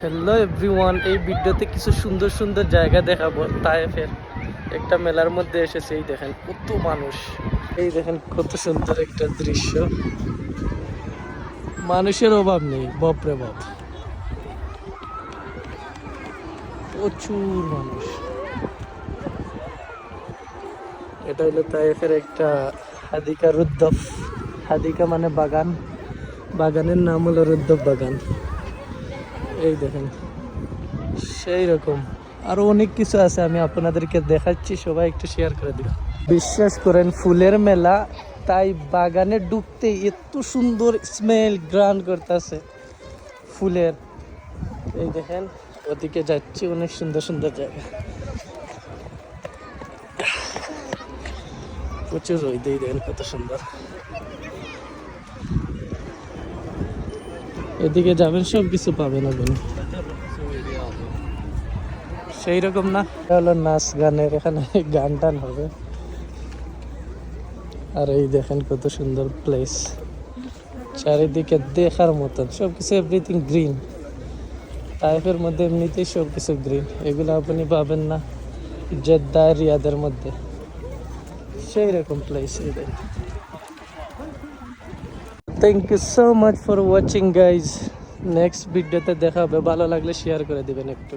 Hello everyone, এই ভিডিওতে কিছু সুন্দর সুন্দর জায়গা দেখাবো। তায়েফের একটা মেলার মধ্যে এসেছে। এই দেখেন কত মানুষ, এই দেখেন কত সুন্দর একটা দৃশ্য। মানুষের অভাব নেই, বাপরে বাপ, প্রচুর মানুষ। এটা হলো তায়েফের একটা হাদিকা রুদ্দফ। হাদিকা মানে বাগান, বাগানের নাম হলো রুদ্দফ বাগান। এই দেখেন সেই রকম আরো অনেক কিছু আছে, আমি আপনাদেরকে দেখাচ্ছি, সবাই একটু শেয়ার করে দিন। বিশ্বাস করেন ফুলের মেলা, তাই বাগানে ঢুকতে এত সুন্দর স্মেল গ্রান করতেছে ফুলের। এই দেখেন ওদিকে যাচ্ছি, অনেক সুন্দর সুন্দর জায়গা, প্রচুর রোদ। এই দেখেন কত সুন্দর। এদিকে যাবেন সব কিছু পাবেন আপনি, সেই রকম না। এটা হলো নাচ গানের, এখানে গান টান হবে। আর এই দেখেন কত সুন্দর প্লেস, চারিদিকে দেখার মতন সবকিছু, এভরিথিং গ্রিন। তাইফের মধ্যে এমনিতেই সবকিছু গ্রিন, এগুলো আপনি পাবেন না জেদ্দা রিয়াদের মধ্যে, সেই রকম place. Thank you so much for watching guys. Next ভিডিওতে দেখা হবে, ভালো লাগলে শেয়ার করে দিবেন একটু।